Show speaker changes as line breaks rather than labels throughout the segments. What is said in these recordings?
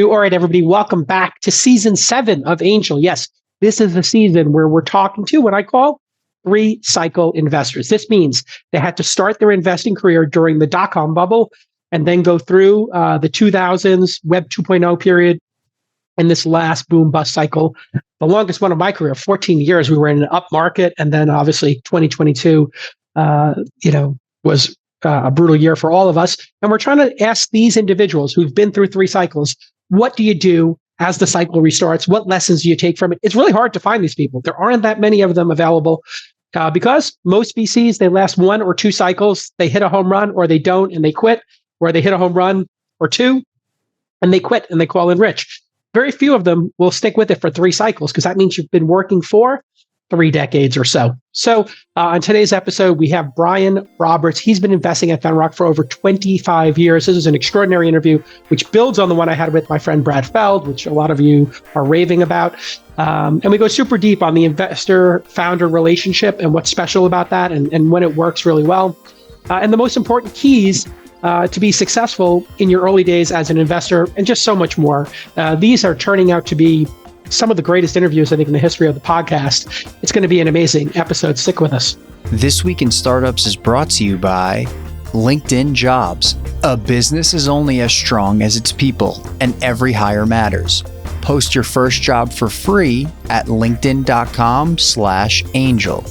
you. All right, everybody, welcome back to season 7 of Angel. Yes, this is the season where we're talking to what I call 3-cycle investors. This means they had to start their investing career during the dot-com bubble and then go through the 2000s, Web 2.0 period, and this last boom bust cycle. The longest one of my career, 14 years, we were in an up market. And then obviously 2022, was a brutal year for all of us. And we're trying to ask these individuals who've been through 3 cycles, what do you do as the cycle restarts? What lessons do you take from it? It's really hard to find these people. There aren't that many of them available because most VCs, they last 1 or 2 cycles. They hit a home run or they don't and they quit, or they hit a home run or 2 and they quit and they call in rich. Very few of them will stick with it for 3 cycles because that means you've been working for 3 decades or so. So on today's episode, we have Bryan Roberts. He's been investing at Venrock for over 25 years. This is an extraordinary interview, which builds on the one I had with my friend Brad Feld, which a lot of you are raving about. And we go super deep on the investor-founder relationship and what's special about that and when it works really well. And the most important keys to be successful in your early days as an investor, and just so much more. These are turning out to be some of the greatest interviews, I think, in the history of the podcast. It's going to be an amazing episode. Stick with us.
This Week in Startups is brought to you by LinkedIn Jobs. A business is only as strong as its people, and every hire matters. Post your first job for free at linkedin.com/angel.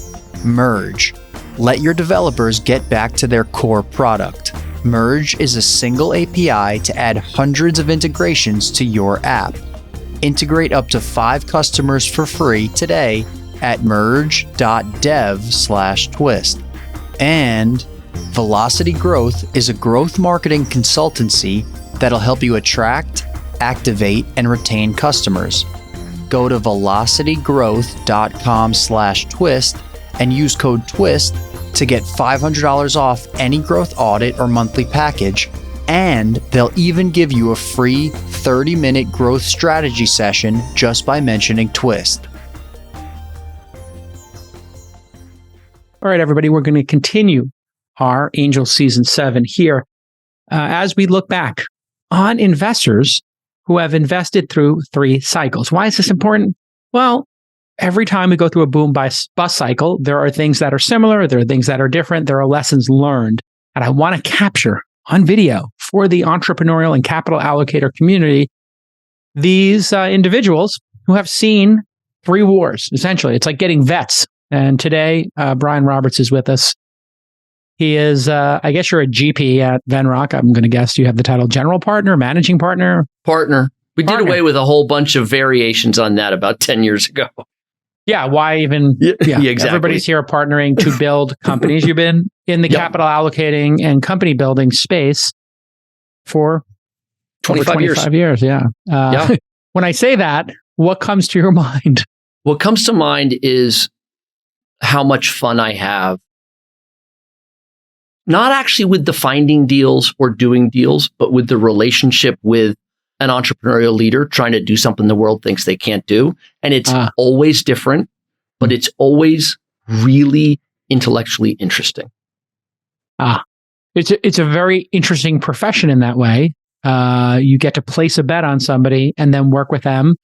Merge. Let your developers get back to their core product. Merge is a single API to add hundreds of integrations to your app. Integrate up to 5 customers for free today at merge.dev/twist. And Velocity Growth is a growth marketing consultancy that'll help you attract, activate, and retain customers. Go to velocitygrowth.com/twist and use code TWIST to get $500 off any growth audit or monthly package, and they'll even give you a free 30-minute growth strategy session just by mentioning TWIST.
All right, everybody, we're going to continue our Angel Season 7 here as we look back on investors who have invested through 3 cycles. Why is this important? Well, every time we go through a boom bust cycle, there are things that are similar, there are things that are different, there are lessons learned. And I want to capture on video for the entrepreneurial and capital allocator community these individuals who have seen 3 wars, essentially. It's like getting vets. And today, Bryan Roberts is with us. He is, I guess you're a GP at Venrock. I'm going to guess you have the title general partner, managing partner?
Partner. We did away with a whole bunch of variations on that about 10 years ago.
Yeah, why even?
Yeah, exactly.
Everybody's here partnering to build companies. You've been in the capital allocating and company building space for 25 years. Yeah. When I say that, what comes to your mind?
What comes to mind is how much fun I have. Not actually with the finding deals or doing deals, but with the relationship with an entrepreneurial leader trying to do something the world thinks they can't do. And it's always different, but it's always really intellectually interesting.
It's a very interesting profession in that way. You get to place a bet on somebody and then work with them,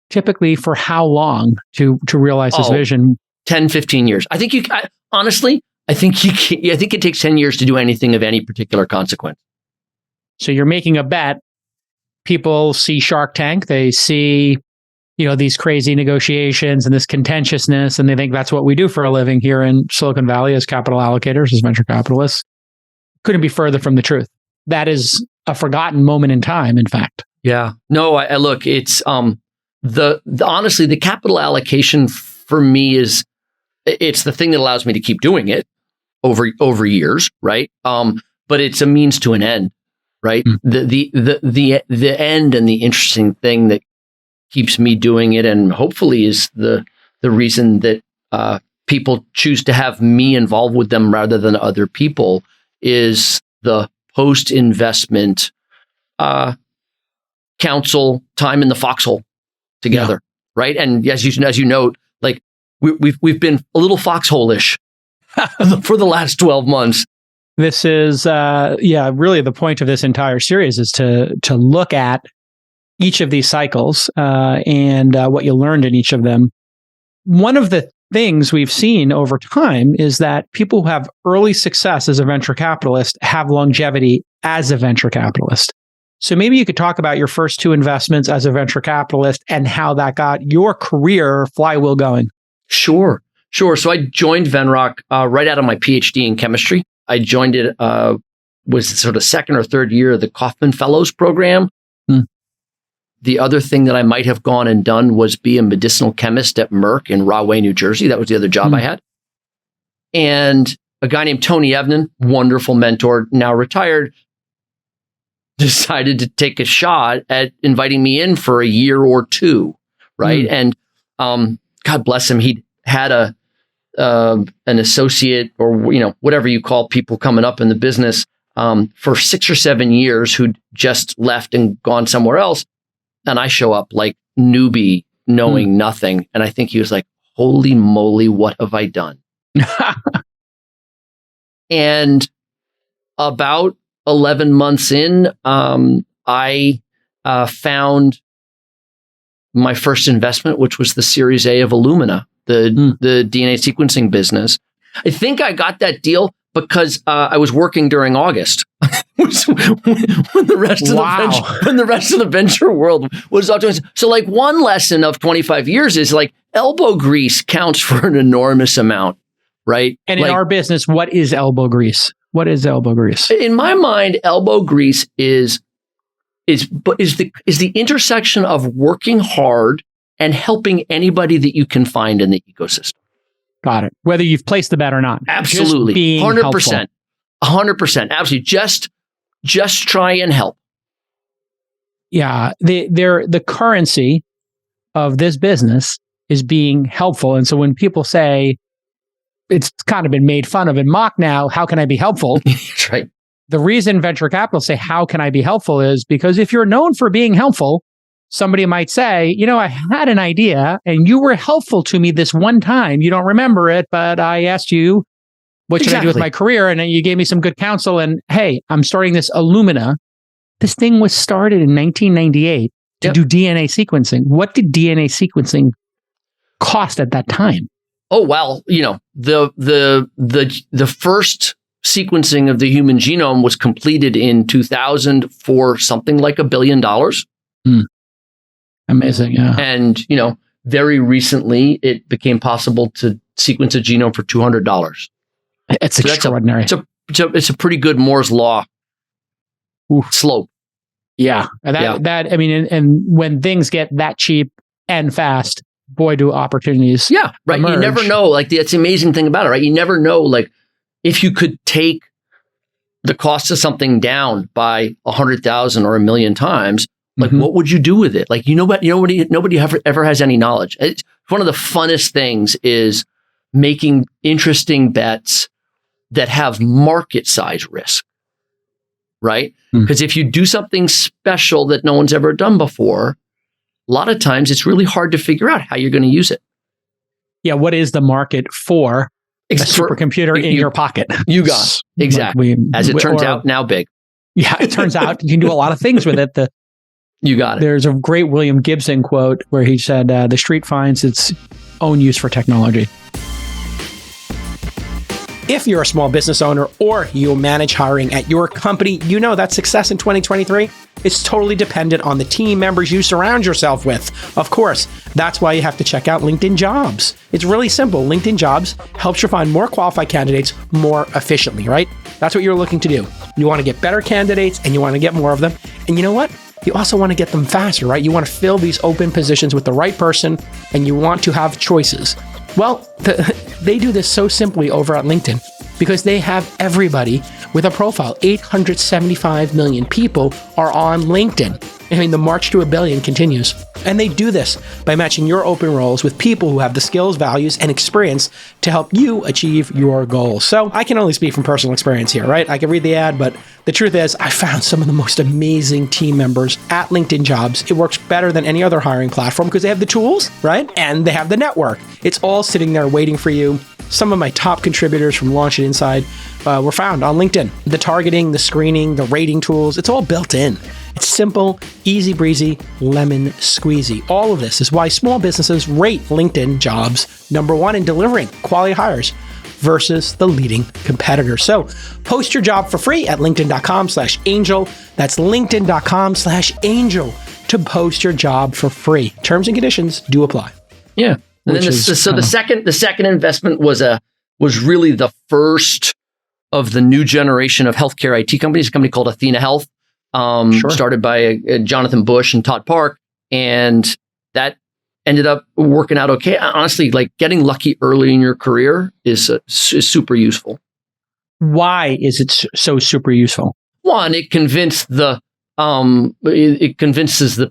typically for how long to realize this vision?
10, 15 years. I think honestly, I think it takes 10 years to do anything of any particular consequence.
So you're making a bet. People see Shark Tank, they see, these crazy negotiations and this contentiousness, and they think that's what we do for a living here in Silicon Valley as capital allocators, as venture capitalists. Couldn't be further from the truth. That is a forgotten moment in time, in fact.
Yeah. No, I look, it's honestly, the capital allocation for me it's the thing that allows me to keep doing it over years, right? But it's a means to an end. Right. The end and the interesting thing that keeps me doing it, and hopefully is the reason that people choose to have me involved with them rather than other people, is the post-investment counsel time in the foxhole together. Right. And as you note, like we've been a little foxhole-ish for the last 12 months.
This is, really the point of this entire series is to look at each of these cycles and what you learned in each of them. One of the things we've seen over time is that people who have early success as a venture capitalist have longevity as a venture capitalist. So maybe you could talk about your first two investments as a venture capitalist and how that got your career flywheel going.
Sure. So I joined Venrock right out of my PhD in chemistry. I joined it, was sort of second or third year of the Kauffman Fellows program. The other thing that I might have gone and done was be a medicinal chemist at Merck in Rahway, New Jersey. That was the other job I had. And a guy named Tony Evnen, wonderful mentor, now retired, decided to take a shot at inviting me in for a year or two, right? And God bless him, he had an associate or whatever you call people coming up in the business for 6 or 7 years who'd just left and gone somewhere else. And I show up like newbie, knowing nothing. And I think he was like, holy moly, what have I done? And about 11 months in, I found my first investment, which was the Series A of Illumina, the DNA sequencing business. I think I got that deal because I was working during August, when the rest of the venture world was all doing. So, like, one lesson of 25 years is like elbow grease counts for an enormous amount, right?
And in our business, what is elbow grease? What is elbow grease?
In my mind, elbow grease is the intersection of working hard and helping anybody that you can find in the ecosystem.
Got it. Whether you've placed the bet or not.
Absolutely. 100%. 100%. Absolutely. Just try and help.
Yeah. The currency of this business is being helpful. And so when people say it's kind of been made fun of and mocked now, how can I be helpful?
That's right.
The reason venture capitalists say, how can I be helpful, is because if you're known for being helpful, somebody might say, I had an idea and you were helpful to me this one time. You don't remember it, but I asked you, what should I do with my career? And then you gave me some good counsel. And hey, I'm starting this Illumina. This thing was started in 1998 to do DNA sequencing. What did DNA sequencing cost at that time?
Oh, well, the first sequencing of the human genome was completed in 2000 for something like $1 billion.
Amazing, yeah.
And, very recently, it became possible to sequence a genome for $200.
It's extraordinary.
It's a pretty good Moore's Law slope.
Yeah. And when things get that cheap and fast, boy, do opportunities.
Yeah, right.
emerge.
You never know. That's the amazing thing about it, right? You never know, if you could take the cost of something down by 100,000 or 1 million times, what would you do with it? Nobody ever has any knowledge. It's one of the funnest things is making interesting bets that have market size risk, right? Because if you do something special that no one's ever done before, a lot of times it's really hard to figure out how you're going to use it.
Yeah. What is the market for a supercomputer in your pocket?
You got it. Exactly. As it turns out, now big.
Yeah. It turns out you can do a lot of things with it.
You got it.
There's a great William Gibson quote where he said, the street finds its own use for technology. If you're a small business owner or you manage hiring at your company, you know that success in 2023 is totally dependent on the team members you surround yourself with. Of course, that's why you have to check out LinkedIn Jobs. It's really simple. LinkedIn Jobs helps you find more qualified candidates more efficiently, right? That's what you're looking to do. You want to get better candidates and you want to get more of them. And you know what? You also want to get them faster, right? You want to fill these open positions with the right person and you want to have choices. Well, they do this so simply over at LinkedIn because they have everybody with a profile. 875 million people are on LinkedIn. I mean, the march to 1 billion continues. And they do this by matching your open roles with people who have the skills, values, and experience to help you achieve your goals. So I can only speak from personal experience here, right? I can read the ad, but the truth is I found some of the most amazing team members at LinkedIn Jobs. It works better than any other hiring platform because they have the tools, right? And they have the network. It's all sitting there waiting for you. Some of my top contributors from Launch It Inside were found on LinkedIn. The targeting, the screening, the rating tools, it's all built in. It's simple, easy breezy, lemon squeezy. All of this is why small businesses rate LinkedIn jobs #1 in delivering quality hires versus the leading competitor. So post your job for free at linkedin.com/angel. That's linkedin.com/angel to post your job for free. Terms and conditions do apply.
Yeah. And then the second investment was really the first of the new generation of healthcare IT companies, a company called Athena Health, started by Jonathan Bush and Todd Park. And that ended up working out okay. Honestly, like getting lucky early in your career is super useful.
Why is it so super useful?
One, it convinces the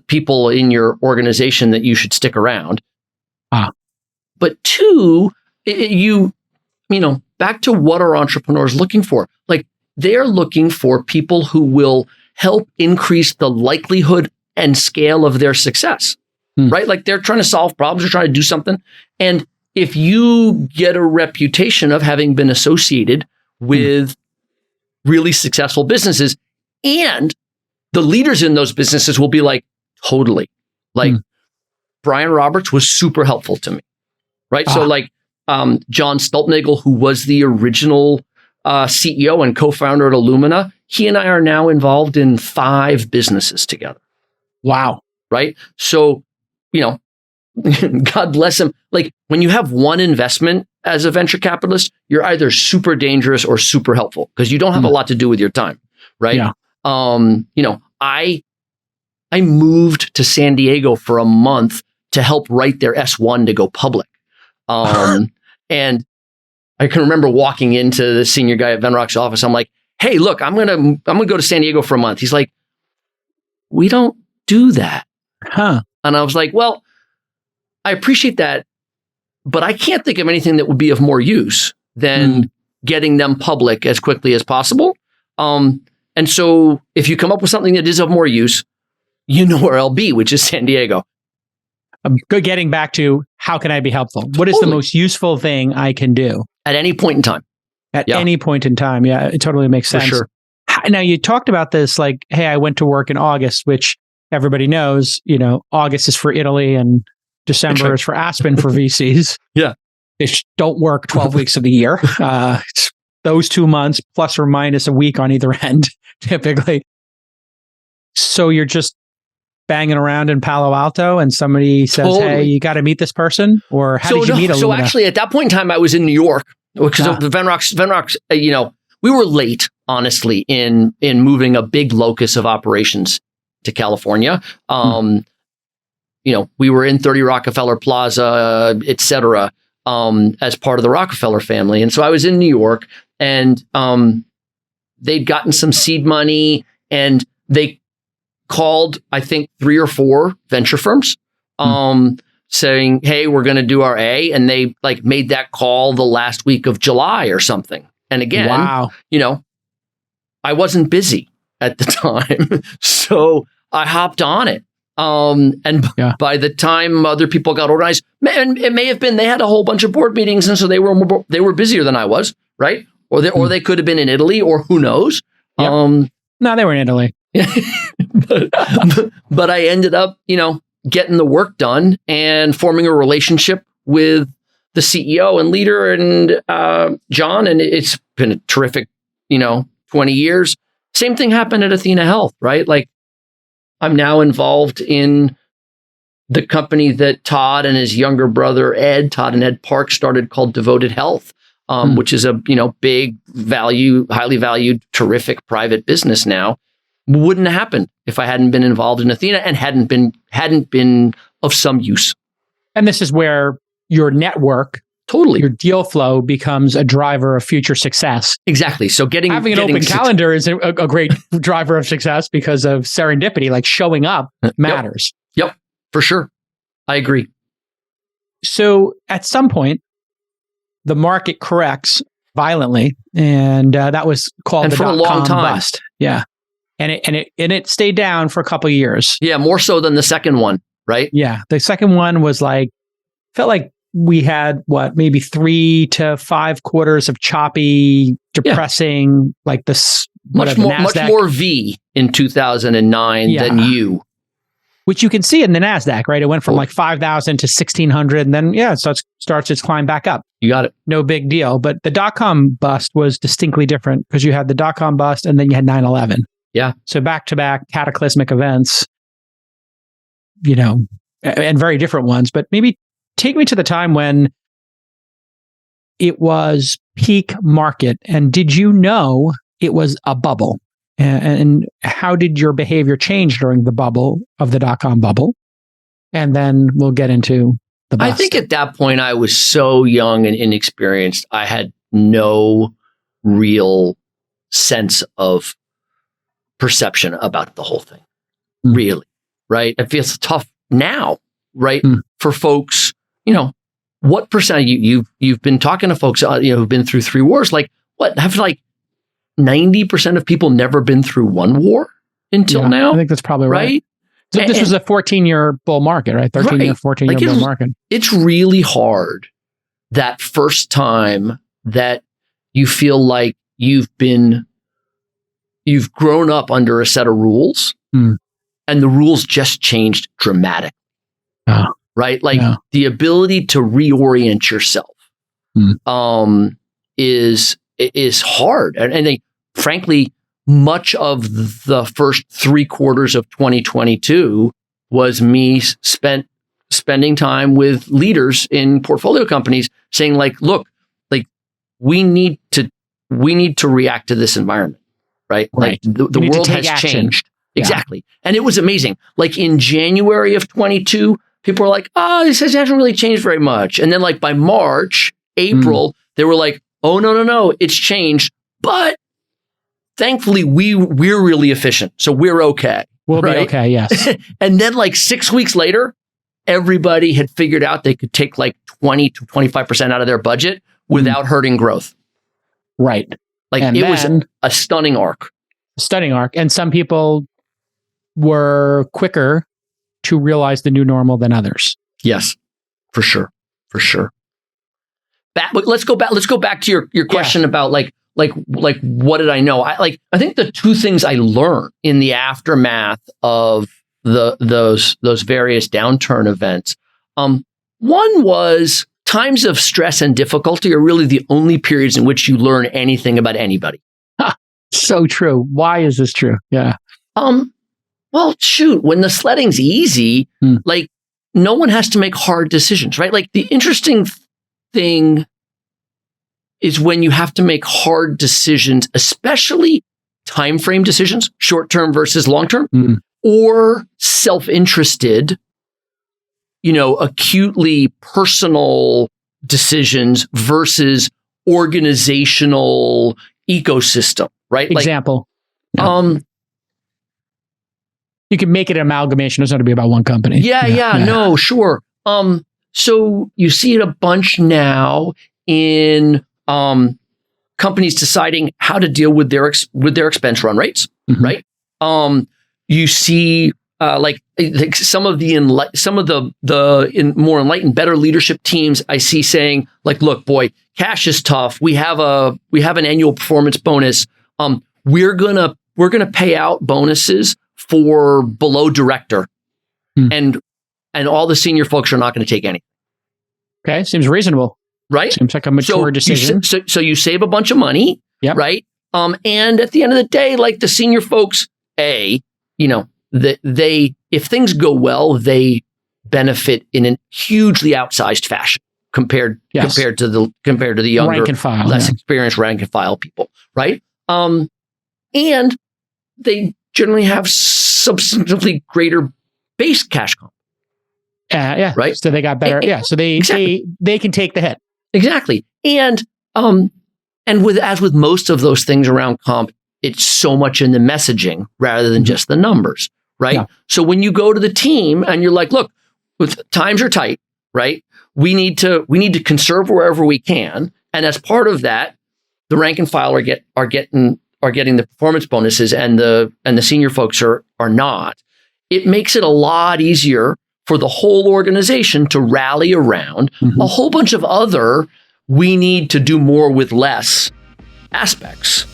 people in your organization that you should stick around. But two, back to what are entrepreneurs looking for? Like they're looking for people who will help increase the likelihood and scale of their success, right? Like they're trying to solve problems, they're trying to do something. And if you get a reputation of having been associated with really successful businesses, and the leaders in those businesses will be like, totally. Like Bryan Roberts was super helpful to me. Right. So like John Stulpnagel, who was the original CEO and co-founder at Illumina, he and I are now involved in 5 businesses together.
Wow.
Right. So, God bless him. Like when you have one investment as a venture capitalist, you're either super dangerous or super helpful because you don't have a lot to do with your time. Right.
Yeah.
I moved to San Diego for a month to help write their S1 to go public. And I can remember walking into the senior guy at Venrock's office. I'm like, hey, look, I'm gonna go to San Diego for a month. He's like, we don't do that. And I was like, well, I appreciate that, but I can't think of anything that would be of more use than getting them public as quickly as possible. And so if you come up with something that is of more use, you know where I'll be, which is San Diego.
Good. Getting back to how can I be helpful? What is the most useful thing I can do?
At any point in time.
Any point in time. Yeah, it totally makes sense.
For sure.
Now, you talked about this like, hey, I went to work in August, which everybody knows, August is for Italy and December is for Aspen for VCs.
Yeah.
They don't work 12 weeks of the year. It's those 2 months plus or minus a week on either end, typically. So you're just banging around in Palo Alto and somebody says, hey, you got to meet this person? Or how did you meet Illumina?
So actually at that point in time, I was in New York because Venrock's, we were late, honestly, in moving a big locus of operations to California. We were in 30 Rockefeller Plaza, et cetera, as part of the Rockefeller family. And so I was in New York and they'd gotten some seed money and they called, I think, 3 or 4 venture firms saying, hey, we're going to do our A. And they like made that call the last week of July or something. And again, I wasn't busy at the time. So I hopped on it. By the time other people got organized, and it may have been they had a whole bunch of board meetings. And so they were busier than I was. Right. Or they could have been in Italy or who knows.
Yep. No, they were in Italy.
but I ended up, getting the work done and forming a relationship with the CEO and leader and John. And it's been a terrific, 20 years. Same thing happened at Athena Health, right? Like I'm now involved in the company that Todd and his younger brother, Todd and Ed Park started called Devoted Health, which is a, big value, highly valued, terrific private business now. Wouldn't have happened if I hadn't been involved in Athena and hadn't been of some use.
And this is where your network, your deal flow becomes a driver of future success.
Exactly. So having
an open calendar is a great driver of success because of serendipity, like showing up matters.
Yep, for sure. I agree.
So at some point, the market corrects violently, and that was called the dot-com bust. Yeah. And it stayed down for a couple of years.
Yeah, more so than the second one, right?
Yeah. The second one was felt like we had maybe 3 to 5 quarters of choppy, depressing, like this
much more V in 2009 than U.
Which you can see in the NASDAQ, right? It went from like 5,000 to 1,600, and then it starts its climb back up.
You got it.
No big deal. But the dot-com bust was distinctly different because you had the dot-com bust and then you had 9/11.
Yeah.
So back-to-back cataclysmic events, and very different ones. But maybe take me to the time when it was peak market, and did you know it was a bubble? And how did your behavior change during the bubble of the dot-com bubble? And then we'll get into the bust.
I think at that point, I was so young and inexperienced. I had no real sense of perception about the whole thing. Really, right? It feels tough now, right? For folks, what percent you've been talking to folks, who've been through 3 wars, like what have 90% of people never been through one war until now.
I think that's probably right. So this was a 14-year bull market, right? 13-year, 14-year bull market.
It's really hard that first time that you feel like you've grown up under a set of rules and the rules just changed dramatically. Right? The ability to reorient yourself is hard. And frankly, much of the first 3 quarters of 2022 was me spending time with leaders in portfolio companies saying look, we need to react to this environment, right? The world has changed. Exactly. And it was amazing. In January of 22, people were like, this hasn't really changed very much. And then by March, April, they were like, oh, no, it's changed. But thankfully, we're really efficient. So we're okay.
We'll be okay, yes.
And then 6 weeks later, everybody had figured out they could take 20 to 25% out of their budget without hurting growth.
Right.
It was a stunning arc.
And some people were quicker to realize the new normal than others.
Yes, for sure. Let's go back to your question about what did I know? I think the 2 things I learned in the aftermath of those various downturn events. One was times of stress and difficulty are really the only periods in which you learn anything about anybody.
So true. Why is this true? Yeah.
Well, shoot, when the sledding's easy, no one has to make hard decisions, right? The interesting thing is when you have to make hard decisions, especially time frame decisions, short-term versus long-term, or self-interested, acutely personal decisions versus organizational ecosystem, right?
Example. You can make it an amalgamation. It doesn't have to be about one company.
No, sure. So you see it a bunch now in companies deciding how to deal with their expense run rates, right? You see some of the more enlightened, better leadership teams I see saying look, boy, cash is tough. We have an annual performance bonus. We're gonna pay out bonuses for below director, and all the senior folks are not going to take any.
Okay, seems reasonable.
Right?
Seems like a mature decision.
So you save a bunch of money, right? And at the end of the day, the senior folks, if things go well, they benefit in a hugely outsized fashion compared to the younger,
rank and file,
less experienced rank and file people, right? And they generally have substantively greater base cash comp. Right.
So they got better. So they can take the hit.
Exactly. And with most of those things around comp, it's so much in the messaging rather than just the numbers, right? Yeah. So when you go to the team and you're like, look, times are tight, right? We need to conserve wherever we can. And as part of that, the rank and file are getting the performance bonuses and the senior folks are not. It makes it a lot easier for the whole organization to rally around a whole bunch of other we need to do more with less aspects.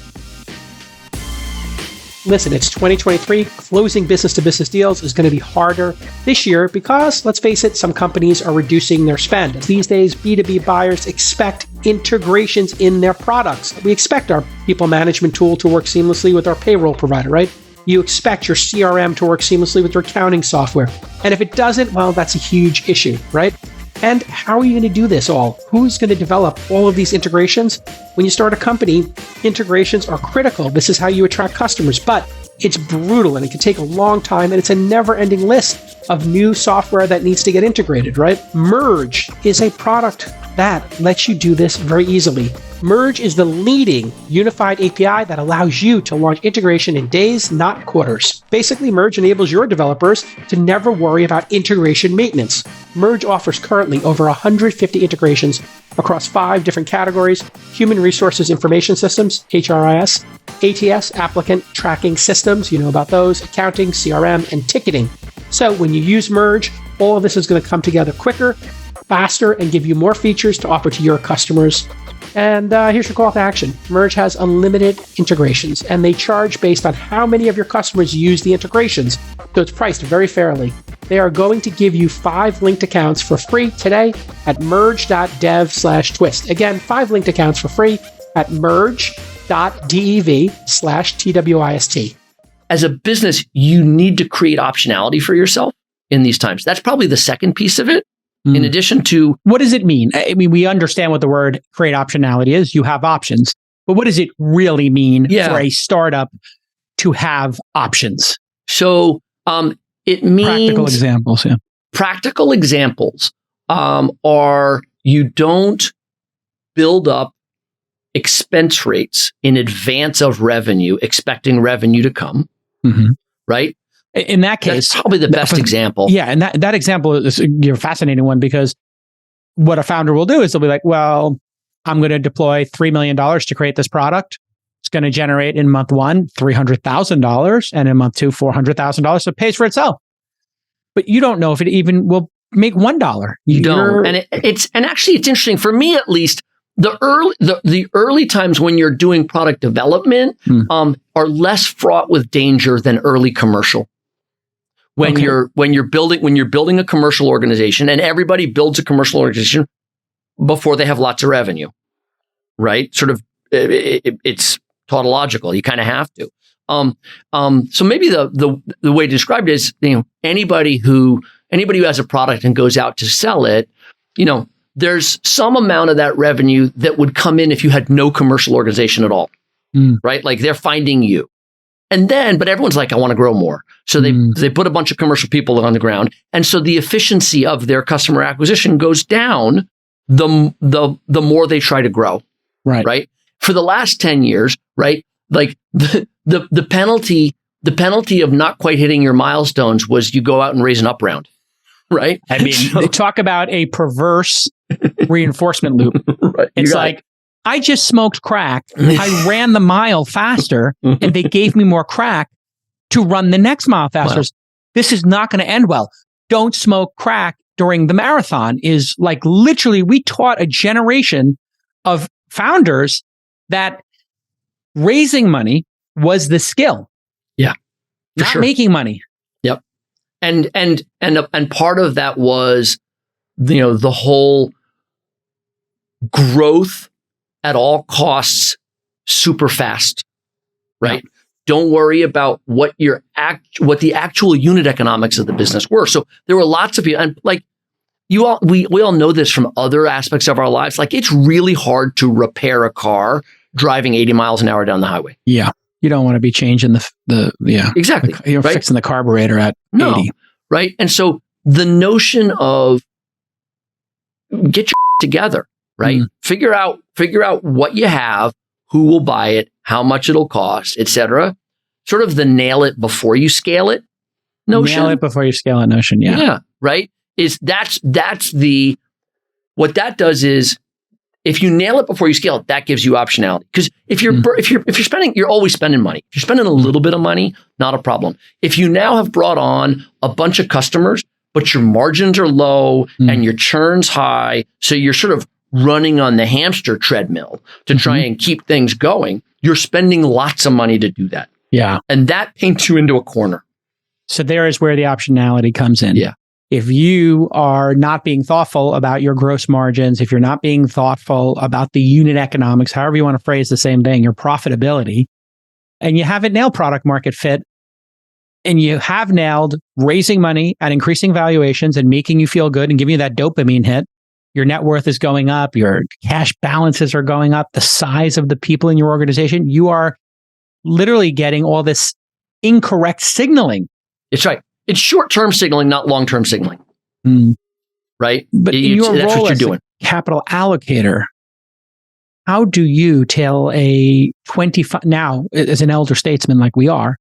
Listen, it's 2023. Closing business-to-business deals is going to be harder this year because, let's face it, some companies are reducing their spend. These days, B2B buyers expect integrations in their products. We expect our people management tool to work seamlessly with our payroll provider, right? You expect your CRM to work seamlessly with your accounting software. And if it doesn't, well, that's a huge issue, right? And how are you going to do this all? Who's going to develop all of these integrations? When you start a company, integrations are critical. This is how you attract customers, but it's brutal and it can take a long time and it's a never-ending list of new software that needs to get integrated, right? Merge is a product that lets you do this very easily. Merge is the leading unified API that allows you to launch integration in days, not quarters. Basically, Merge enables your developers to never worry about integration maintenance. Merge offers currently over 150 integrations across 5 different categories: human resources information systems, HRIS, ATS, applicant tracking systems, you know about those, accounting, CRM, and ticketing. So when you use Merge, all of this is going to come together quicker, faster, and give you more features to offer to your customers. And here's your call to action. Merge has unlimited integrations, and they charge based on how many of your customers use the integrations, so it's priced very fairly. They are going to give you 5 linked accounts for free today at merge.dev/twist. Again, 5 linked accounts for free at merge.dev/twist.
As a business, you need to create optionality for yourself in these times. That's probably the second piece of it. In addition to,
what does it mean? I mean, we understand what the word create optionality is. You have options, but what does it really mean for a startup to have options?
So it means
practical examples. Yeah,
practical examples are you don't build up expense rates in advance of revenue, expecting revenue to come. Right.
In that case,
that's probably the best example.
Yeah, and that example is a fascinating one, because what a founder will do is they'll be like, well, I'm going to deploy $3 million to create this product. It's going to generate in month 1, $300,000, and in month 2, $400,000. So it pays for itself. But you don't know if it even will make $1.
You don't. And it's interesting for me, at least. The early times when you're doing product development are less fraught with danger than early commercial. When you're building a commercial organization, and everybody builds a commercial organization before they have lots of revenue, right? Sort of, it's tautological. You kind of have to. So maybe the way to describe it is, anybody who has a product and goes out to sell it, there's some amount of that revenue that would come in if you had no commercial organization at all, right? Like they're finding you. And then, but everyone's like, I want to grow more. So they put a bunch of commercial people on the ground. And so the efficiency of their customer acquisition goes down the more they try to grow. Right. For the last 10 years, right? Like the penalty of not quite hitting your milestones was you go out and raise an up round. Right.
I mean, talk about a perverse reinforcement loop.
Right.
It's like, I just smoked crack. I ran the mile faster, and they gave me more crack to run the next mile faster. Wow. This is not going to end well. Don't smoke crack during the marathon is like, literally, we taught a generation of founders that raising money was the skill.
Yeah.
Not making money.
Yep. And part of that was, the whole growth at all costs, super fast, right? Yeah. Don't worry about what the actual unit economics of the business were. So there were lots of people, and like we all know this from other aspects of our lives. Like it's really hard to repair a car driving 80 miles an hour down the highway.
Yeah, you don't want to be changing
exactly.
You're right? Fixing the carburetor at 80,
right? And so the notion of get your together. Right? Figure out what you have, who will buy it, how much it'll cost, etc. Sort of the nail it before you scale it notion.
Nail it before you scale it notion. Yeah.
Yeah. Right. What that does is, if you nail it before you scale it, that gives you optionality. Because if you're spending, you're always spending money. If you're spending a little bit of money, not a problem. If you now have brought on a bunch of customers, but your margins are low and your churn's high. So you're sort of running on the hamster treadmill to try and keep things going. You're spending lots of money to do that.
Yeah.
And that paints you into a corner.
So there is where the optionality comes in.
Yeah.
If you are not being thoughtful about your gross margins, if you're not being thoughtful about the unit economics, however you want to phrase the same thing, your profitability, and you haven't nailed product market fit, and you have nailed raising money at increasing valuations and making you feel good and giving you that dopamine hit, your net worth is going up, your cash balances are going up, the size of the people in your organization, you are literally getting all this incorrect signaling.
It's right. It's short-term signaling, not long-term signaling. Right?
But in your
that's
role
what you're
as
doing.
a capital allocator, how do you tell a 25, now as an elder statesman like we are,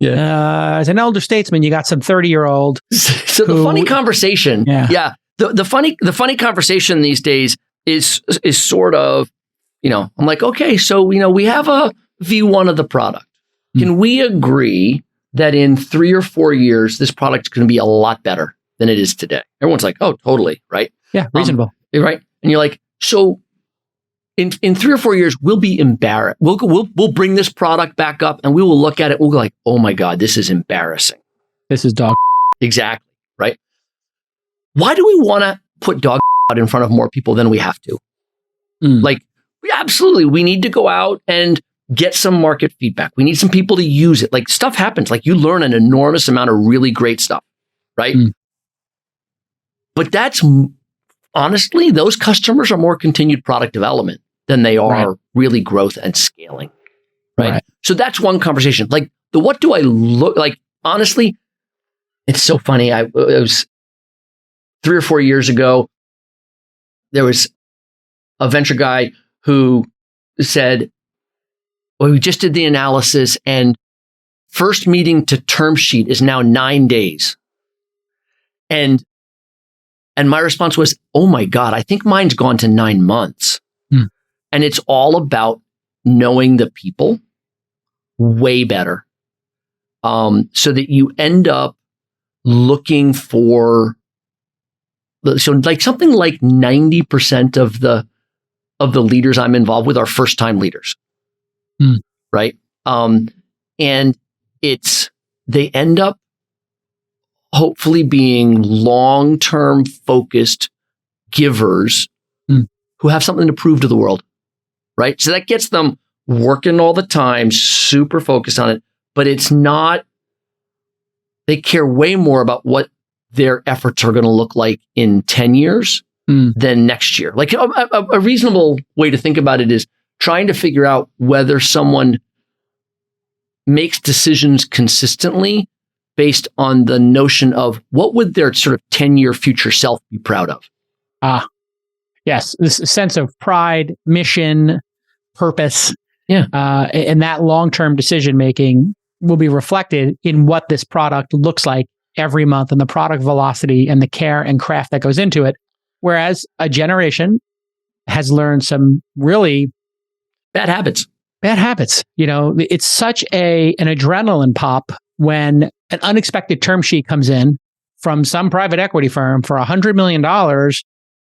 as an elder statesman, you got some 30-year-old.
So the funny conversation, the funny conversation these days is sort of, I'm like, okay, so, we have a V1 of the product. Can we agree that in 3 or 4 years, this product is going to be a lot better than it is today? Everyone's like, oh, totally. Right.
Yeah. Reasonable.
Right. And you're like, so in 3 or 4 years, we'll be embarrassed. We'll bring this product back up and we will look at it. We'll go like, oh my God, this is embarrassing.
This is dog.
Exactly. Right. Why do we want to put dog in front of more people than we have to? Like, we need to go out and get some market feedback. We need some people to use it. Like, stuff happens. Like, you learn an enormous amount of really great stuff, right? But that's, honestly, those customers are more continued product development than they are really growth and scaling, right? So that's one conversation. Like, what do I look like? Honestly, it's so funny. It was 3 or 4 years ago, there was a venture guy who said, well, we just did the analysis and first meeting to term sheet is now 9 days. And my response was, oh my God, I think mine's gone to 9 months. And it's all about knowing the people way better. So that you end up looking for, so like something like 90% of the leaders I'm involved with are first time leaders. Right. And they end up hopefully being long-term focused givers who have something to prove to the world. Right. So that gets them working all the time, super focused on it, but it's not, they care way more about what their efforts are going to look like in 10 years than next year. Like a reasonable way to think about it is trying to figure out whether someone makes decisions consistently based on the notion of what would their sort of 10-year future self be proud of.
Yes. This sense of pride, mission, purpose. And that long-term decision-making will be reflected in what this product looks like every month and the product velocity and the care and craft that goes into it. Whereas a generation has learned some really
bad habits.
It's such an adrenaline pop when an unexpected term sheet comes in from some private equity firm for $100 million.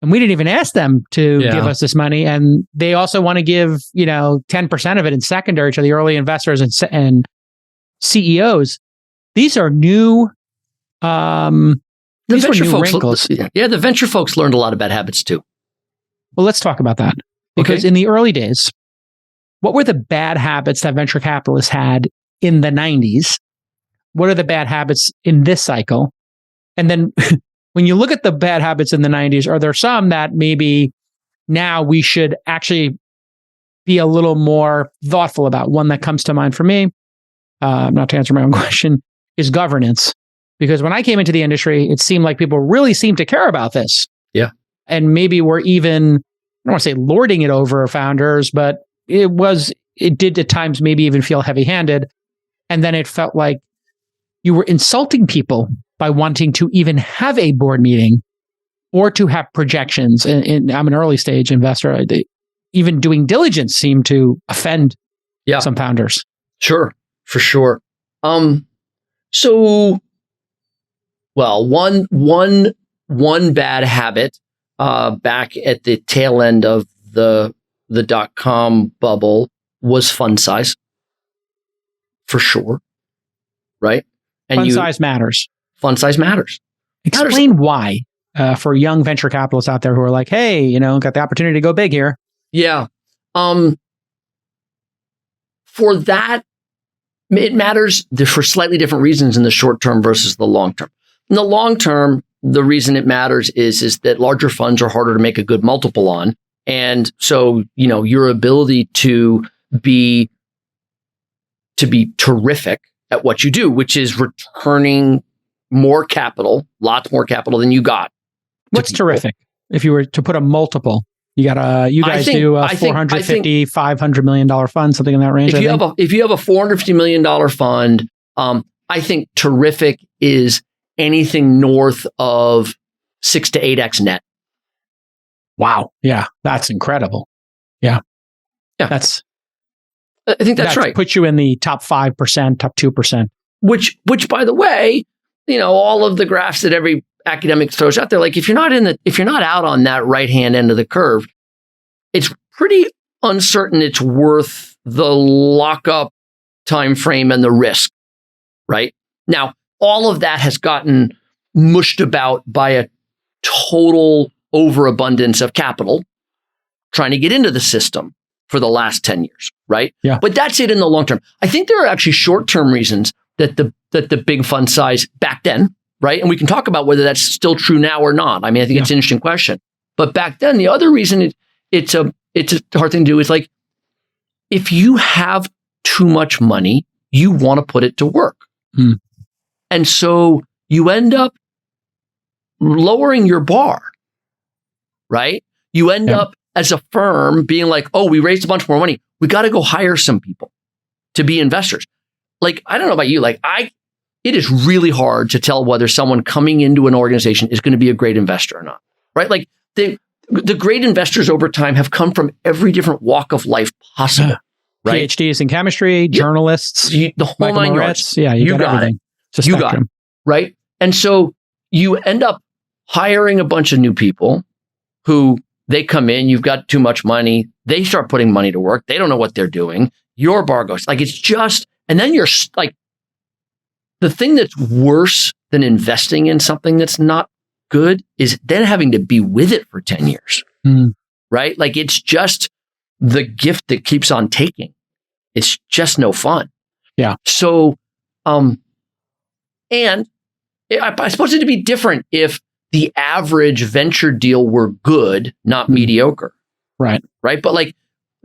And we didn't even ask them to give us this money. And they also want to give, 10% of it in secondary to the early investors and CEOs. These are new,
the venture folks learned a lot of bad habits too.
Well, let's talk about that. Because in the early days, what were the bad habits that venture capitalists had in the 90s? What are the bad habits in this cycle? And then when you look at the bad habits in the 90s, are there some that maybe now we should actually be a little more thoughtful about? One that comes to mind for me, not to answer my own question, is governance. Because when I came into the industry, it seemed like people really seemed to care about this.
Yeah.
And maybe we're even, I don't want to say lording it over founders, but it did at times maybe even feel heavy-handed. And then it felt like you were insulting people by wanting to even have a board meeting or to have projections. And I'm an early stage investor. Even doing diligence seemed to offend some founders.
Sure, for sure. So Well, one bad habit back at the tail end of the .com bubble was fund size, for sure, right? And
Fund size matters.
Fund size matters.
Explain why for young venture capitalists out there who are like, hey, got the opportunity to go big here.
Yeah. For that, it matters for slightly different reasons in the short term versus the long term. In the long term, the reason it matters is that larger funds are harder to make a good multiple on. And so, your ability to be terrific at what you do, which is returning more capital, lots more capital than you got.
What's terrific? If you were to put a multiple, you guys do a $450, $500 million fund, something in that range. If you
have a $450 million fund, I think terrific is anything north of 6 to 8x net.
Wow. Yeah. That's incredible. Yeah.
Yeah. I think that's right.
Puts you in the top 5%, top 2%.
Which by the way, all of the graphs that every academic throws out there, like if you're not out on that right-hand end of the curve, it's pretty uncertain it's worth the lockup time frame and the risk, right? Now, all of that has gotten mushed about by a total overabundance of capital trying to get into the system for the last 10 years, right?
Yeah.
But that's it in the long term. I think there are actually short-term reasons that the big fund size back then, right? And we can talk about whether that's still true now or not. I mean, I think it's an interesting question. But back then, the other reason it's a hard thing to do is like, if you have too much money, you want to put it to work. And so you end up lowering your bar, right? You end up as a firm being like, oh, we raised a bunch more money. We got to go hire some people to be investors. Like, I don't know about you. Like, it is really hard to tell whether someone coming into an organization is going to be a great investor or not, right? Like the great investors over time have come from every different walk of life possible, right?
PhDs in chemistry, journalists,
the whole nine yards.
Yeah, you got everything.
You got it, right? And so you end up hiring a bunch of new people who they come in, you've got too much money. They start putting money to work. They don't know what they're doing. Your bar goes like, it's just, and then you're like, the thing that's worse than investing in something that's not good is then having to be with it for 10 years, right? Like it's just the gift that keeps on taking. It's just no fun.
Yeah.
So, and I suppose it'd be different if the average venture deal were good, not mediocre.
Right.
Right. But like,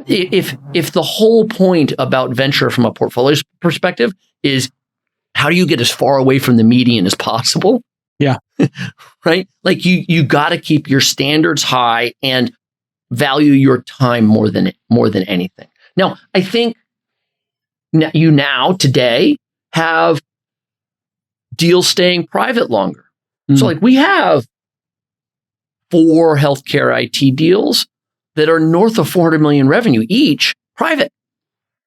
if the whole point about venture from a portfolio perspective is how do you get as far away from the median as possible?
Yeah.
Right. Like you got to keep your standards high and value your time more than anything. Now, I think you today have deals staying private longer. So like we have 4 healthcare IT deals that are north of 400 million revenue each private.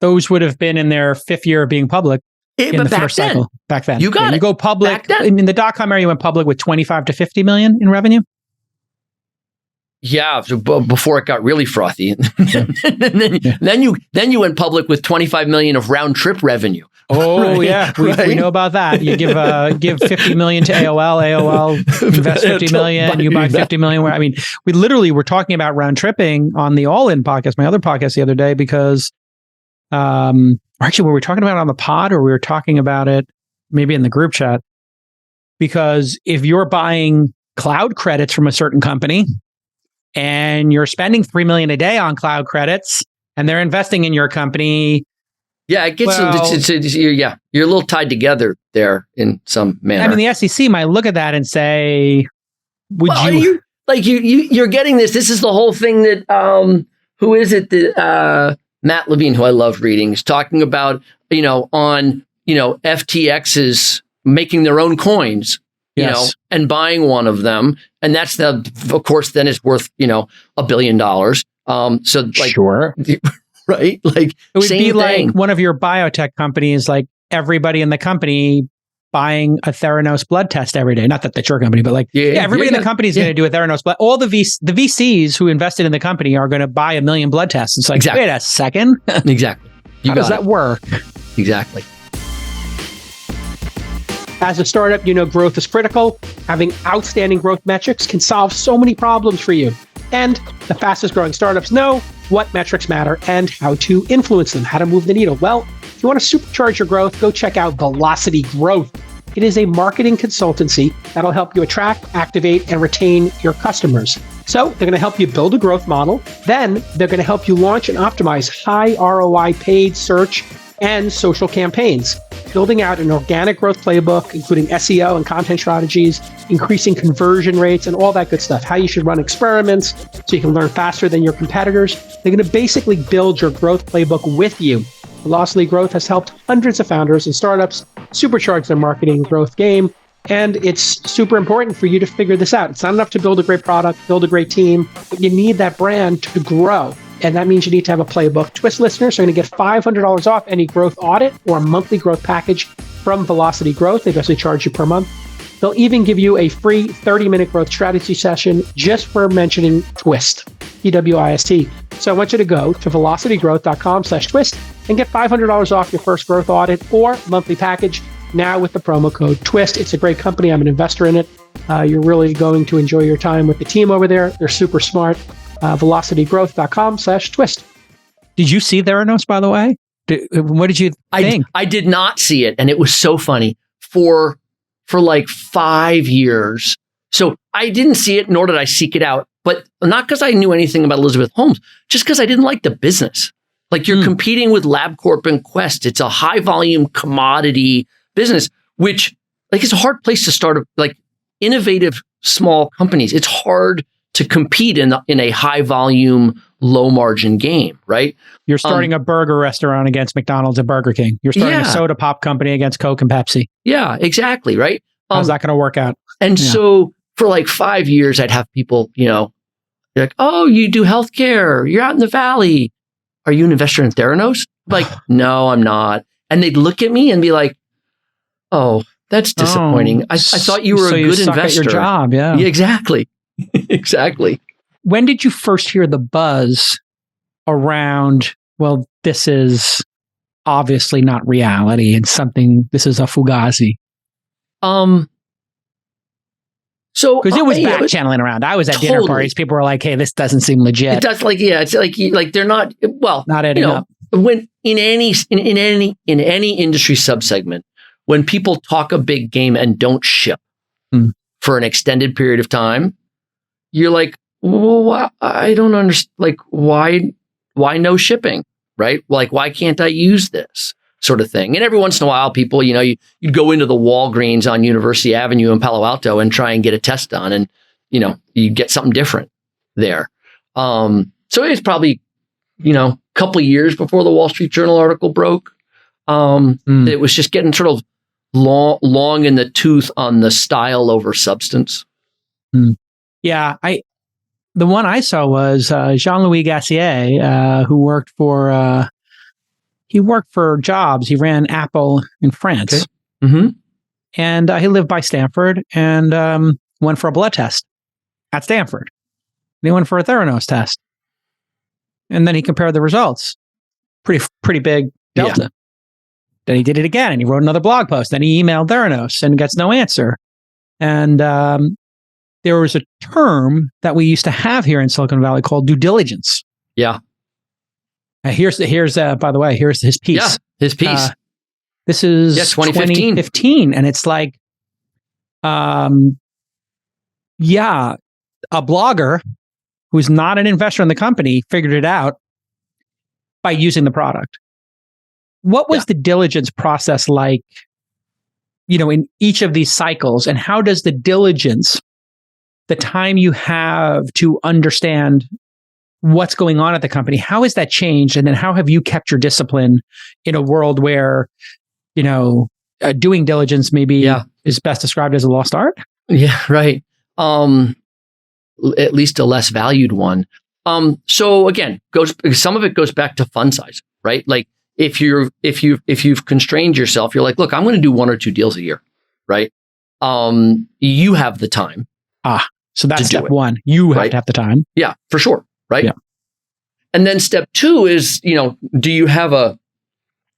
Those would have been in their 5th year of being public.
But back then,
you go public in the .com area. You went public with 25 to 50 million in revenue.
Yeah, so before it got really frothy, then you went public with 25 million of round trip revenue.
Oh yeah, we know about that. You give 50 million to AOL invest 50 million, you buy 50 million. I mean, we literally were talking about round tripping on the All In podcast, my other podcast the other day, because actually, were we talking about it on the pod or we were talking about it maybe in the group chat? Because if you're buying cloud credits from a certain company and you're spending $3 million a day on cloud credits and they're investing in your company.
Yeah, it gets you're a little tied together there in some manner.
I mean, the SEC might look at that and say,
you're getting this. This is the whole thing that who is it that Matt Levine, who I love reading, is talking about, FTX's making their own coins, and buying one of them. And that's of course, then it's worth, $1 billion. So like,
sure.
Right. Like
it would be like one of your biotech companies, like everybody in the company buying a Theranos blood test every day. Not that that's your company, but like, everybody in the company is going to do a Theranos blood. All the VCs who invested in the company are going to buy 1 million blood tests. It's like, wait a second.
Exactly.
How does that work?
Exactly.
As a startup, growth is critical. Having outstanding growth metrics can solve so many problems for you. And the fastest growing startups know what metrics matter and how to influence them, how to move the needle. Well, if you want to supercharge your growth, go check out Velocity Growth. It is a marketing consultancy that'll help you attract, activate, and retain your customers. So they're going to help you build a growth model. Then they're going to help you launch and optimize high ROI paid search and social campaigns, building out an organic growth playbook, including SEO and content strategies, increasing conversion rates, and all that good stuff, how you should run experiments so you can learn faster than your competitors. They're going to basically build your growth playbook with you. Velocity Growth has helped hundreds of founders and startups supercharge their marketing growth game, and it's super important for you to figure this out. It's not enough to build a great product, build a great team, but you need that brand to grow. And that means you need to have a playbook. Twist listeners are going to get $500 off any growth audit or monthly growth package from Velocity Growth. They basically charge you per month. They'll even give you a free 30-minute growth strategy session just for mentioning Twist, TWIST. So I want you to go to velocitygrowth.com/twist and get $500 off your first growth audit or monthly package now with the promo code TWIST. It's a great company. I'm an investor in it. You're really going to enjoy your time with the team over there. They're super smart. velocitygrowth.com/twist.
Did you see Theranos, by the way? What did you think?
I did not see it. And it was so funny for like 5 years. So I didn't see it, nor did I seek it out, but not because I knew anything about Elizabeth Holmes, just because I didn't like the business. Like you're competing with LabCorp and Quest. It's a high volume commodity business, which like it's a hard place to start like innovative small companies. It's hard to compete in a high volume, low margin game, right?
You're starting a burger restaurant against McDonald's and Burger King. You're starting a soda pop company against Coke and Pepsi.
Yeah, exactly, right?
How's that going to work out?
And so for like 5 years, I'd have people, like, oh, you do healthcare. You're out in the Valley. Are you an investor in Theranos? Like, no, I'm not. And they'd look at me and be like, oh, that's disappointing. I thought you were a good investor.
At your job,
yeah, exactly. Exactly.
When did you first hear the buzz around, well, this is obviously not reality and this is a fugazi?
So
because it was back channeling around. I was at dinner parties. People were like, "Hey, this doesn't seem legit."
It does. It's like they're not. Well,
not adding up.
When in any industry subsegment, when people talk a big game and don't ship for an extended period of time, you're like, well, I don't understand. Like, why no shipping, right? Like, why can't I use this sort of thing? And every once in a while, people, you'd go into the Walgreens on University Avenue in Palo Alto and try and get a test done. And, you get something different there. So it's probably, a couple of years before the Wall Street Journal article broke. It was just getting sort of long in the tooth on the style over substance.
Yeah, the one I saw was Jean-Louis Gassier, who worked for Jobs. He ran Apple in France.
Okay. Mm-hmm.
And he lived by Stanford and went for a blood test at Stanford. And he went for a Theranos test. And then he compared the results. Pretty big delta. Yeah. Then he did it again and he wrote another blog post. Then he emailed Theranos and gets no answer. And there was a term that we used to have here in Silicon Valley called due diligence.
Yeah.
Here's by the way, here's his piece.
Yeah, his piece.
This is
2015.
And it's like, a blogger who's not an investor in the company figured it out by using the product. What was the diligence process like, in each of these cycles? And how does the diligence, the time you have to understand what's going on at the company, how has that changed? And then how have you kept your discipline in a world where, doing diligence maybe is best described as a lost art?
Yeah, right. At least a less valued one. So again, some of it goes back to fund size, right? Like if you've constrained yourself, you're like, look, I'm going to do 1 or 2 deals a year. right? You have the time.
So that's
to do
step
it,
one. You have
right?
to have the time.
Yeah, for sure. Right.
Yeah.
And then step two is, do you have a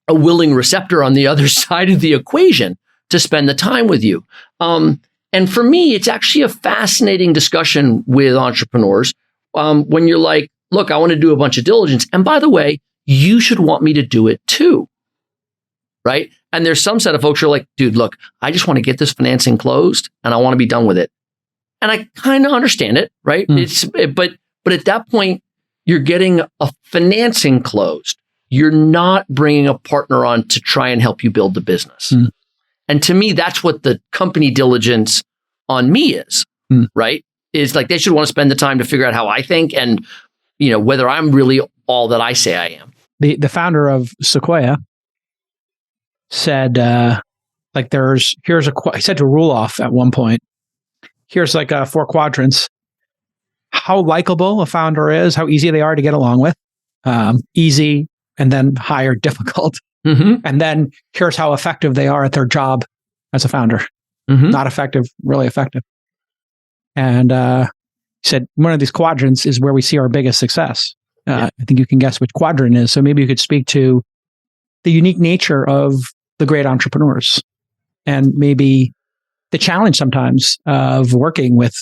willing receptor on the other side of the equation to spend the time with you? And for me, it's actually a fascinating discussion with entrepreneurs when you're like, look, I want to do a bunch of diligence. And by the way, you should want me to do it too. Right. And there's some set of folks who are like, dude, look, I just want to get this financing closed and I want to be done with it. And I kind of understand it. Right. But at that point, you're getting a financing closed. You're not bringing a partner on to try and help you build the business. And to me, that's what the company diligence on me is, right? Is like they should want to spend the time to figure out how I think and, whether I'm really all that I say I am.
The founder of Sequoia said, he said to Roelof at one point, here's like 4 quadrants. How likable a founder is, how easy they are to get along with, easy, and then higher difficult. And then here's how effective they are at their job as a founder. Not effective, really effective. And he said, one of these quadrants is where we see our biggest success. I think you can guess which quadrant is. So maybe you could speak to the unique nature of the great entrepreneurs and maybe the challenge sometimes of working with,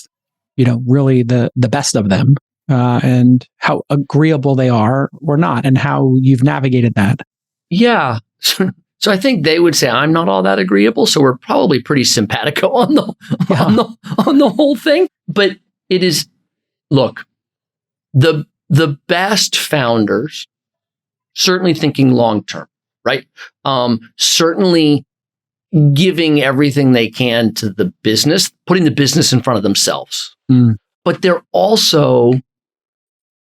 really the best of them and how agreeable they are or not and how you've navigated that. Yeah.
So I think they would say I'm not all that agreeable. So we're probably pretty simpatico on the whole thing. But it is, look, the best founders certainly thinking long term, right? Certainly giving everything they can to the business, putting the business in front of themselves. But they're also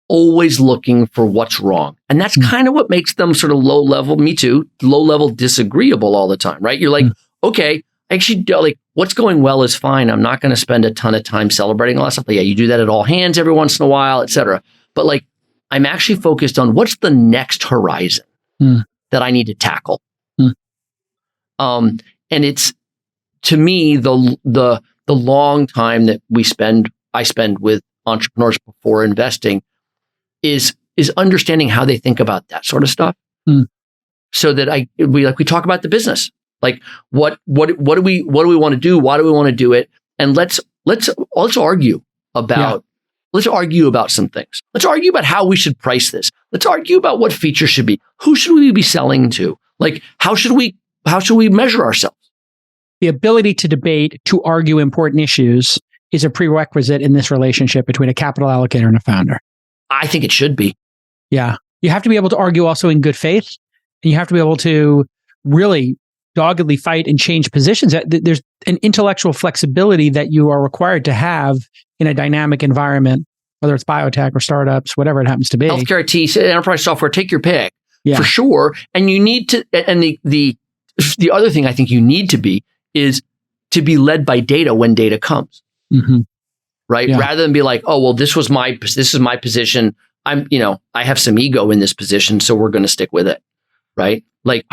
always looking for what's wrong. And that's kind of what makes them sort of low level, me too, low level disagreeable all the time, right? You're like, okay, actually, like what's going well is fine. I'm not going to spend a ton of time celebrating all that stuff. But yeah, you do that at all hands every once in a while, et cetera. But like, I'm actually focused on what's the next horizon that I need to tackle. And it's, to me, the long time that I spend with entrepreneurs before investing is understanding how they think about that sort of stuff. So that we talk about the business. Like what do we want to do? Why do we want to do it? And let's argue about some things. Let's argue about how we should price this. Let's argue about what features should be. Who should we be selling to? Like how should we measure ourselves?
The ability to debate, to argue important issues is a prerequisite in this relationship between a capital allocator and a founder.
I think it should be.
Yeah. You have to be able to argue also in good faith. And you have to be able to really doggedly fight and change positions. There's an intellectual flexibility that you are required to have in a dynamic environment, whether it's biotech or startups, whatever it happens to be.
Healthcare IT, enterprise software, take your pick for sure. And you need to, and the other thing I think you need to be is to be led by data when data comes. Right. Yeah. Rather than be like, oh, well, this is my position. I have some ego in this position, so we're going to stick with it. Right. Like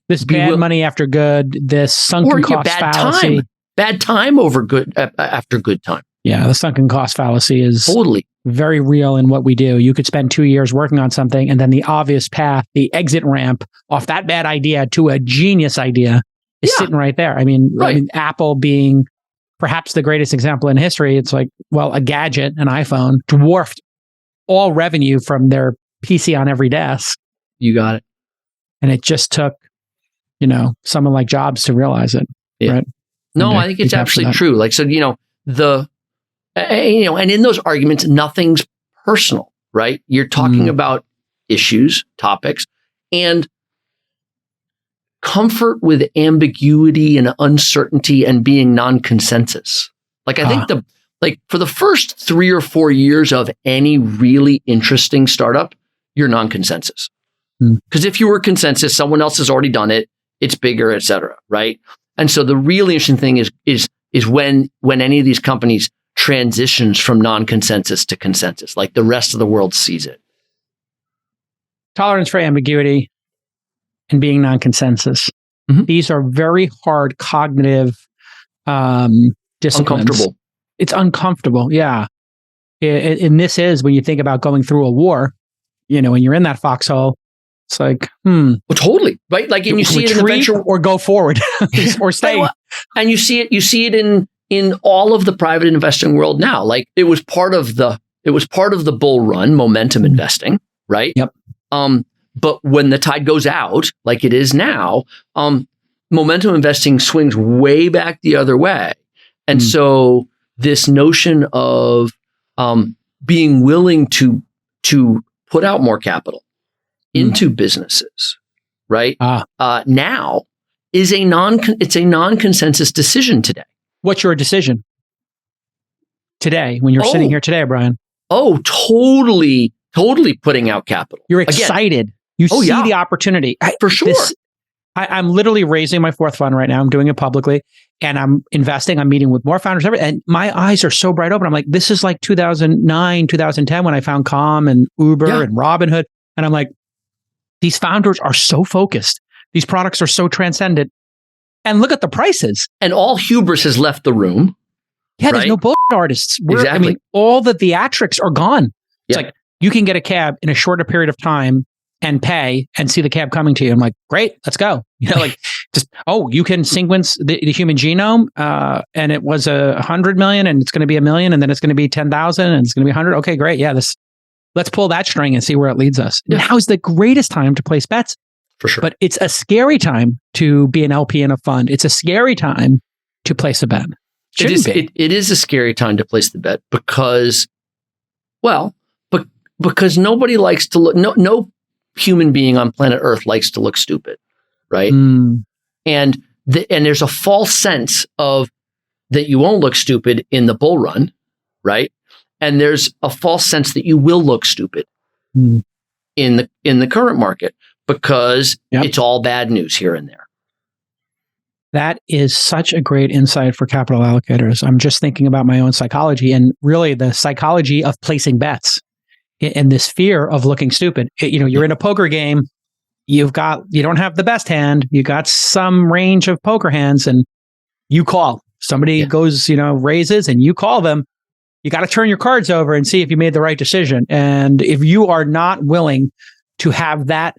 this bad money after good, this sunken cost fallacy.
Bad time over good after good time.
Yeah. The sunken cost fallacy is
totally
very real in what we do. You could spend 2 years working on something and then the obvious path, the exit ramp off that bad idea to a genius idea is sitting right there. I mean, Apple being perhaps the greatest example in history. It's like, well, a gadget, an iPhone, dwarfed all revenue from their PC on every desk.
You got it.
And it just took, someone like Jobs to realize it.
Yeah.
Right?
No, I think it's absolutely true. Like, so, and in those arguments, nothing's personal, right? You're talking about issues, topics, and comfort with ambiguity and uncertainty and being non-consensus. Like, I think for the first 3 or 4 years of any really interesting startup, you're non-consensus. Because if you were consensus, someone else has already done it. It's bigger, et cetera, right? And so the really interesting thing is when any of these companies transitions from non-consensus to consensus, like the rest of the world sees it.
Tolerance for ambiguity and being non-consensus. These are very hard cognitive disciplines.
Uncomfortable.
It's uncomfortable. Yeah. And this is when you think about going through a war, when you're in that foxhole, it's like,
Well, totally. Right. Like, and you see it in the venture
or go forward or stay.
And you see it in all of the private investing world now. Like, it was part of the bull run, momentum investing, right?
Yep.
But when the tide goes out, like it is now, momentum investing swings way back the other way. And so this notion of being willing to put out more capital into businesses, right? Now is it's a non-consensus decision today.
What's your decision today when you're sitting here today, Bryan?
Oh, totally putting out capital.
You're excited. You see the opportunity.
For sure.
I'm literally raising my fourth fund right now. I'm doing it publicly and I'm investing. I'm meeting with more founders. And my eyes are so bright open. I'm like, this is like 2009, 2010 when I found Calm and Uber and Robinhood. And I'm like, these founders are so focused. These products are so transcendent. And look at the prices.
And all hubris has left the room.
Yeah, there's no bullshit artists.
Exactly.
I mean, all the theatrics are gone. It's like you can get a cab in a shorter period of time and pay and see the cab coming to you. I'm like, great, let's go. Like just, you can sequence the human genome and it was 100 million and it's going to be 1 million and then it's going to be 10,000 and it's going to be 100. Okay, great. Yeah, let's pull that string and see where it leads us. Yeah. Now is the greatest time to place bets.
For sure.
But it's a scary time to be an LP in a fund. It's a scary time to place a bet.
It is a scary time to place the bet because nobody likes to look, no human being on planet Earth likes to look stupid, right? And there's a false sense of that you won't look stupid in the bull run, right? And there's a false sense that you will look stupid in the current market because it's all bad news here and there.
That is such a great insight for capital allocators. I'm just thinking about my own psychology and really the psychology of placing bets and this fear of looking stupid. You're in a poker game. You don't have the best hand. You got some range of poker hands and you call. Somebody goes, raises and you call them. You got to turn your cards over and see if you made the right decision. And if you are not willing to have that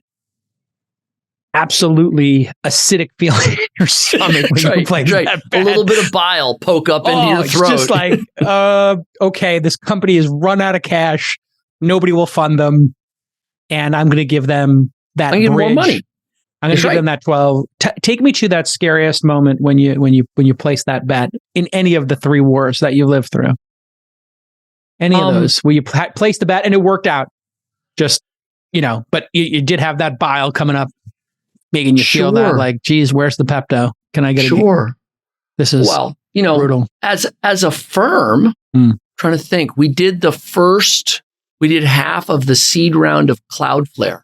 absolutely acidic feeling in your stomach when you play that bet.
A little bit of bile poke up into your throat.
It's just like, okay, this company has run out of cash. Nobody will fund them. And I'm going to give them that bridge.
More money.
I'm going to give them that 12. Take me to that scariest moment when you place that bet in any of the 3 wars that you lived through. Any of those where you placed the bet and it worked out. Just, but you did have that bile coming up, making you feel that like, geez, where's the Pepto? Can I get it? This is brutal.
As a firm, trying to think, we did half of the seed round of Cloudflare.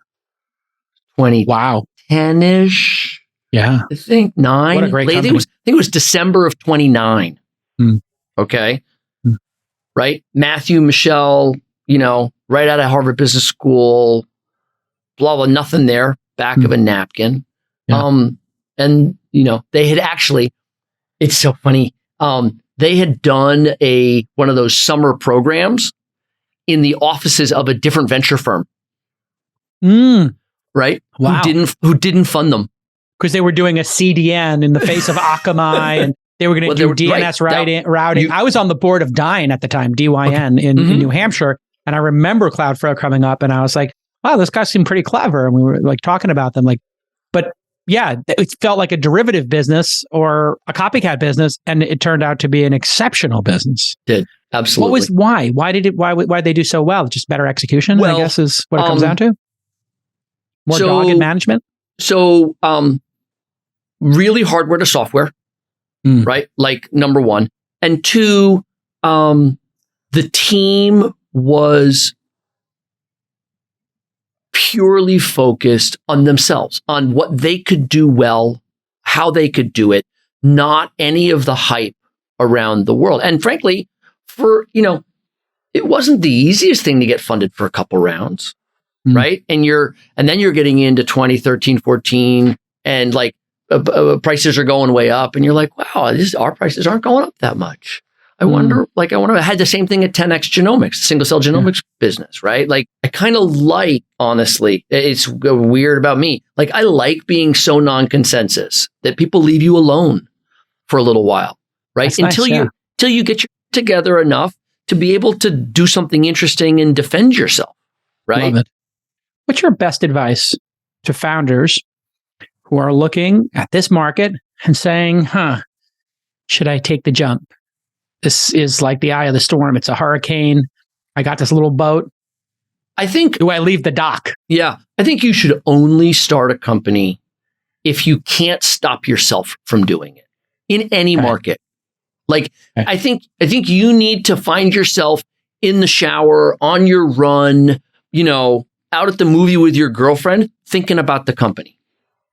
10-ish.
Yeah.
I think 9.
What a great company.
I think it was December of 29. Okay. Right? Matthew, Michelle, right out of Harvard Business School, blah, blah, nothing there. Back of a napkin. Yeah. And they had actually, it's so funny. They had done one of those summer programs in the offices of a different venture firm. Right?
Wow.
Who didn't fund them.
Because they were doing a CDN in the face of Akamai and they were going to do DNS routing. I was on the board of Dyn at the time, DYN in New Hampshire. And I remember Cloudflare coming up and I was like, wow, this guy seemed pretty clever. And we were like talking about them, but yeah, it felt like a derivative business or a copycat business. And it turned out to be an exceptional business.
Did. Absolutely.
Why did they do so well? Just better execution, I guess is what it comes down to. More dogged management.
So, really hardware to software, right? Like number 1 and 2, the team was purely focused on themselves, on what they could do well, how they could do it, not any of the hype around the world. And frankly, it wasn't the easiest thing to get funded for a couple rounds, right? And then you're getting into 2013, 14, and prices are going way up, and you're like, wow, our prices aren't going up that much. I wonder, I had the same thing at 10x Genomics, single cell genomics business, right? Like, I kind of like, honestly, it's weird about me. Like, I like being so non-consensus that people leave you alone for a little while, right?
That's
Until you get your together enough to be able to do something interesting and defend yourself, right?
Love it. What's your best advice to founders who are looking at this market and saying, should I take the jump? This is like the eye of the storm. It's a hurricane. I got this little boat. Do I leave the dock?
Yeah. I think you should only start a company if you can't stop yourself from doing it in any market. Like, I think you need to find yourself in the shower, on your run, out at the movie with your girlfriend, thinking about the company.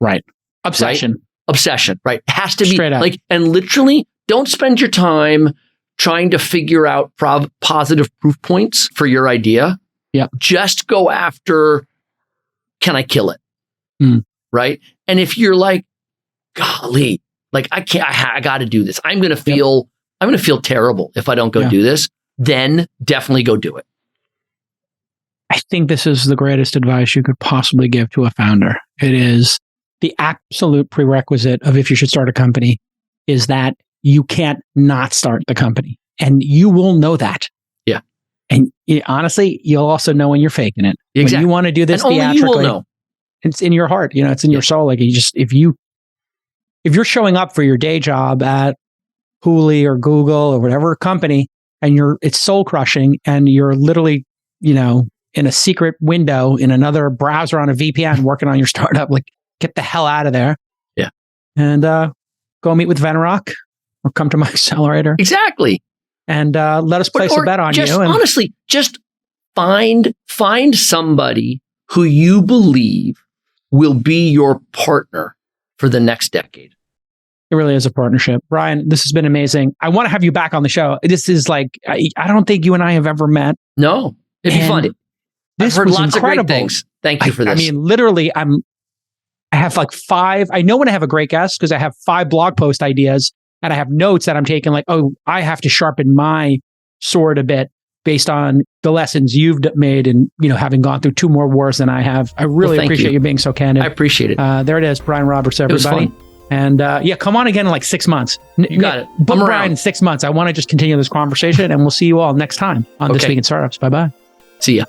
Right. Obsession.
Right. It has to be
straight up.
Like, and literally don't spend your time trying to figure out positive proof points for your idea.
Yeah.
Just go after, can I kill it? Right. And if you're like, golly, like, I got to do this. I'm going to feel terrible if I don't go do this. Then definitely go do it.
I think this is the greatest advice you could possibly give to a founder. It is the absolute prerequisite of if you should start a company is that you can't not start the company, and you will know that.
Yeah.
And honestly, you'll also know when you're faking it.
Exactly.
When you want to do this
and
theatrically,
only you will know.
It's in your heart. It's in your soul. Like, if you're showing up for your day job at Hooli or Google or whatever company, and it's soul crushing, and you're literally, in a secret window in another browser on a VPN working on your startup, like, get the hell out of there.
Yeah. And
go meet with Venrock or come to my accelerator.
Exactly.
And let us place a bet on you. And
honestly, just find somebody who you believe will be your partner for the next decade.
It really is a partnership. Bryan, this has been amazing. I want to have you back on the show. This is like, I don't think you and I have ever met.
No, it'd be fun. I've heard lots of great things. Thank you for this.
I mean, literally, I have like 5. I know when I have a great guest because I have 5 blog post ideas and I have notes that I'm taking, like, oh, I have to sharpen my sword a bit based on the lessons you've made and, having gone through 2 more wars than I have. I really appreciate you being so candid.
I appreciate it.
There it is, Bryan Roberts, everybody.
It was fun.
And come on again in like 6 months.
You got it.
Book Bryan in 6 months. I want to just continue this conversation, and we'll see you all next time on This Week in Startups. Bye-bye.
See ya.